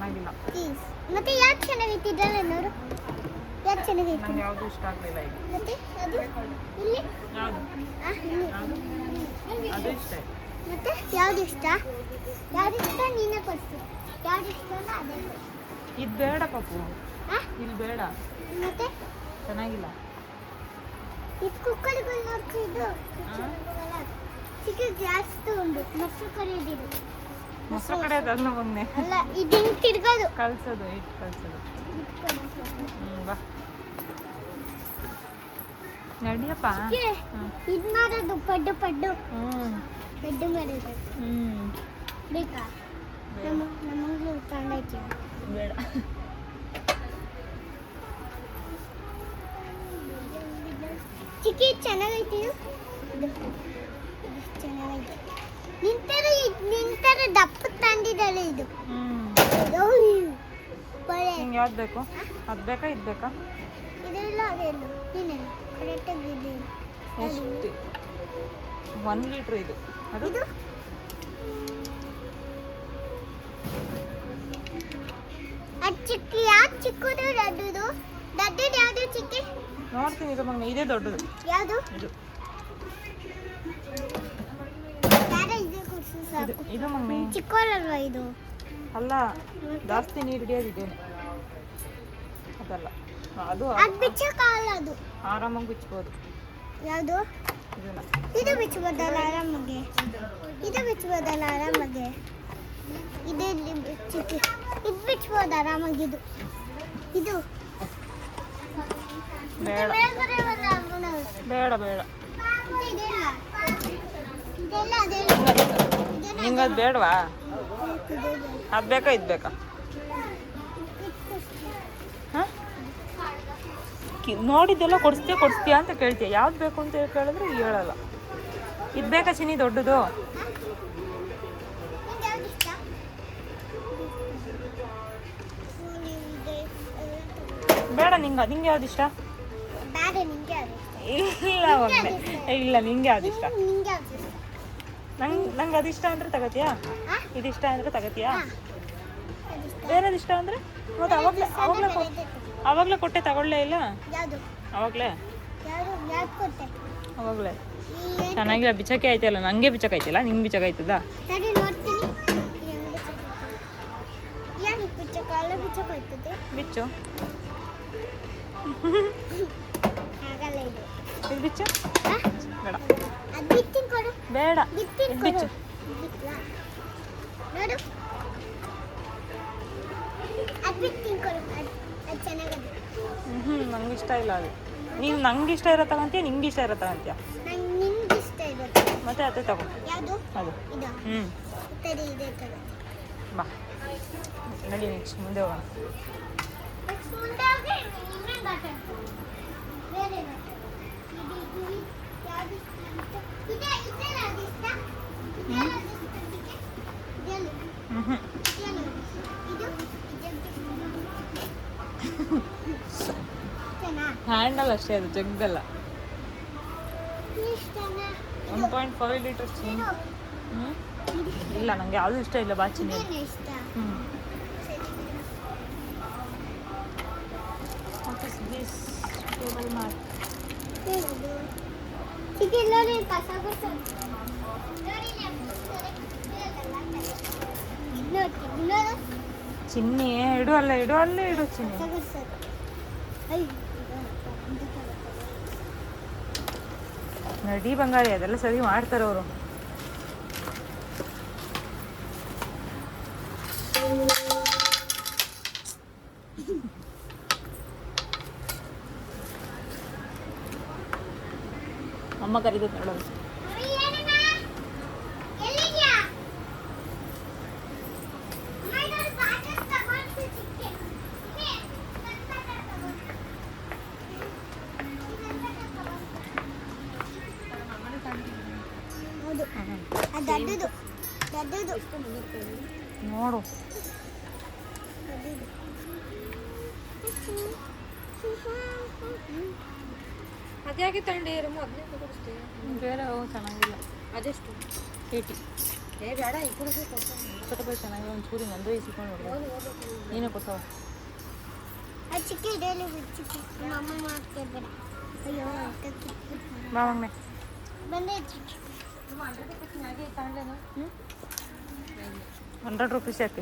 ಚೆನ್ನಾಗಿಲ್ಲ. ಮತ್ತೆ ಯಾಕೆ ಚೆನ್ನಾಗಿತ್ತಿದ್ದಲ್ಲ ನೋಡು, ಯಾಕೆ ಚೆನ್ನಾಗಿತ್ತು? ನಂಗೆ ಯಾವುದು ಇಷ್ಟ ಆಗಲಿಲ್ಲ ಇದು. ಮತ್ತೆ ಅದು ಇಲ್ಲಿ ಯಾವುದು? ಇಲ್ಲಿ ಅದು ಇಷ್ಟ. ಮತ್ತೆ ಯಾವ್ದು ಇಷ್ಟ? ಯಾವ್ದು ಇಷ್ಟ ನೀನೇ ಕೊಡ್ತೀವಿ. ಯಾವ್ದು ಇಷ್ಟ ಅದೇ ಇದು ಬೇಡ ಪಪ್ಪು, ಇಲ್ಲಿ ಬೇಡ. ಮತ್ತೆ ಚೆನ್ನಾಗಿಲ್ಲ. ಇದು ಕುಕ್ಕರ್ಗಳು ನೋಡ್ತಿದ್ದು ಚಿಕ್ಕ ಜಾಸ್ತಿ ಉಂಟು. ಮೊಸರು ಕರೆಯೋದಿದು, ಮೊಸರು ಕಡೆಯೋದು ಅದನ್ನ ಮೊನ್ನೆ ಅಲ್ಲ ಇದು ಹಿಂಗೆ ತಿರ್ಗೋದು, ಕಳ್ಸೋದು, ಇಟ್ಟು ಕಳ್ಸೋದು. ಬಾ ನಡಿಯಪ್ಪ. ಇದು ಮಾಡೋದು ಪಡ್ಡು ಪಡ್ಡು ಪಡ್ಡು ಮಾಡೋದು ಹ್ಞೂ ಬೇಕಾ? ನಮಗೆ ತಗೊಂಡೈತಿ ಬೇಡ. ಚಿಕ್ಕಿ ಚೆನ್ನಾಗೈತಿ ಇದು ಚೆನ್ನಾಗೈತಿ. ನಿಂತರ ದಪ್ಪ ತಂದಿದ್ದಾಳೆ ಇದು. ನಿಂಗೆ ಯಾವ್ದು ಬೇಕು? ಅದು ಬೇಕಾ ಇದು ಬೇಕಾ? ಇದೆಲ್ಲ ಅದೆಲ್ಲ ನೀನೇನು ಕರೆಕ್ಟಾಗಿ ಇದೆ. ಎಷ್ಟು? 1 ಲೀಟ್ರ್ ಇದು. ಅದು ಇದು ಚಿಕ್ಕಿ ಯಾಕೆ ಚಿಕ್ಕದು ದೊಡ್ಡದು? ದೊಡ್ಡದು ಯಾವುದು ಚಿಕ್ಕಿ? ನೋಡ್ತೀನಿ ಇದು ಮಗನ, ಇದೇ ದೊಡ್ಡದು. ಯಾವುದು ಇದು ಇದೆ ಕುಡಿಸು ಸಾಕು. ಇದು ಮಗನೇ ಚಿಕ್ಕವರಲ್ವಾ ಇದು? ಅಲ್ಲ, ಜಾಸ್ತಿ ನೀರು ಹಿಡಿಯೋದಿದ್ದೇನೆ ಅದಲ್ಲ. ಅದು ಅದು ಬಿಚ್ಚಕ್ಕಾಗಲ್ಲ, ಅದು ಆರಾಮಾಗಿ ಬಿಚ್ಬೋದು. ಯಾವುದು? ಇದನ್ನ ಇದು ಬಿಚ್ಚಬೋದಲ್ಲ ಆರಾಮಾಗಿ? ಇದು ಬಿಚ್ಚಬೋದಲ್ಲ ಆರಾಮಾಗಿ? ಇದು ಚಿಕ್ಕಿ ಇದು ಬಿಚ್ಚಬೋದು ಆರಾಮಾಗಿ. ಇದು ಇದು ಬೇಡ ಬೇಡ ಬೇಡ. ನಿಂಗೆ ಅದು ಬೇಡವಾ? ಅದು ಬೇಕಾ ಇದು ಬೇಕಾ? ಹಾಂ, ನೋಡಿದ್ದೆಲ್ಲ ಕೊಡಿಸ್ತೀಯಾ ಅಂತ ಕೇಳ್ತೀಯ. ಯಾವ್ದು ಬೇಕು ಅಂತ ಕೇಳಿದ್ರೆ ಹೇಳಲ್ಲ. ಇದು ಬೇಕಾ ಚಿನ್ನಿ ದೊಡ್ಡದು? ಬೇಡ. ನಿಂಗೆ ಯಾವ್ದು ಇಷ್ಟ? ಇಲ್ಲ ಒಮ್ಮೆ ಇಲ್ಲ, ನಿಂಗೆ ಯಾವ್ದು ಇಷ್ಟ? ನಂಗೆ ಅದು ಇಷ್ಟ ಅಂದರೆ ತಗೋತೀಯಾ? ಇದಿಷ್ಟ ಅಂದರೆ ತಗೋತೀಯಾ? ಬೇರೆದು ಇಷ್ಟ ಅಂದರೆ ಮತ್ತೆ ಅವಾಗಲೇ ಕೊಟ್ಟೆ, ತಗೊಳ್ಳೇ ಇಲ್ಲ ಅವಾಗಲೇ ಚೆನ್ನಾಗಿಲ್ಲ. ಬಿಚ್ಚಕ್ಕೆ ಆಯ್ತಲ್ಲ, ನನಗೆ ಬಿಚ್ಚಕ್ಕೆ ಆಯ್ತಿಲ್ಲ, ನಿಂಗೆ ಬಿಚ್ಚಕ್ಕೆ ಆಯ್ತದ? ಬಿಚ್ಚು ಇದು ಬಿಚ್ಚು. ಬೇಡ ಬೇಡ, ಬಿಚ್ಚು. ನಂಗೆ ಇಷ್ಟ ಇಲ್ಲ ಅದು. ನೀನು ನಂಗೆ ಇಷ್ಟ ಇರೋ ತಗೊಂತೀಯ, ನಿಂಗೆ ಇಷ್ಟ ಇರೋ ತಗೊಂತೀಯ? ಮತ್ತೆ ಅದೇ ತಗೋ. ಅದು ಬಾ ನಡಿ, ನೆಕ್ಸ್ಟ್ ಮುಂದೆ ಹೋಗೋಣ. ಹ್ಯಾಂಡಲ್ ಅಷ್ಟೇ, ಅದು ಜಗ್ಗಲ್ಲ. 1.5 ಲೀಟರ್ ಚಿನ್ನಿ. ಇಲ್ಲ, ನಂಗೆ ಯಾವುದು ಇಷ್ಟ ಇಲ್ಲ ಬಾ ಚಿನ್ನಿ. ಚಿನ್ನಿ ಇಡು, ಅಲ್ಲೇ ಇಡು ಚಿನ್ನಿ. ನಡಿ ಬಂಗಾರಿ, ಅದೆಲ್ಲ ಸರಿ ಮಾಡ್ತಾರೆ ಅವರು. ಅಮ್ಮ ಕರೀದು ನೋಡೋದು. ನೋಡು ಅದ್ಯಾಕೆ ತಗೊಂಡೆ? ಅದನ್ನೇ ಕೊಡಿಸ್ತೀವಿ. ಬೇರೆ ಚೆನ್ನಾಗಿಲ್ಲ. ಅದೆಷ್ಟು? 80. ಕೊಟ್ಟಬ ಚೆನ್ನಾಗಿ ಒಂದು ಚೂರಿ ನಂದು ಇಸ್ಕೊಂಡು ನೋಡಿ ನೀನೇ ಕೊಡ್ತಾವ ಅದು ಚಿಕ್ಕ ಇಡಲಿ ಚಿಕ್ಕ ನಮ್ಮ ಮಾಡ್ತಿರ್ಬೇಡ ಅಯ್ಯೋ ಮಾವಂಗನೆ ಬಂದೆ ಚಿಕ್ಕ 100 ರೂಪೀಸ್ ಯಾಕೆ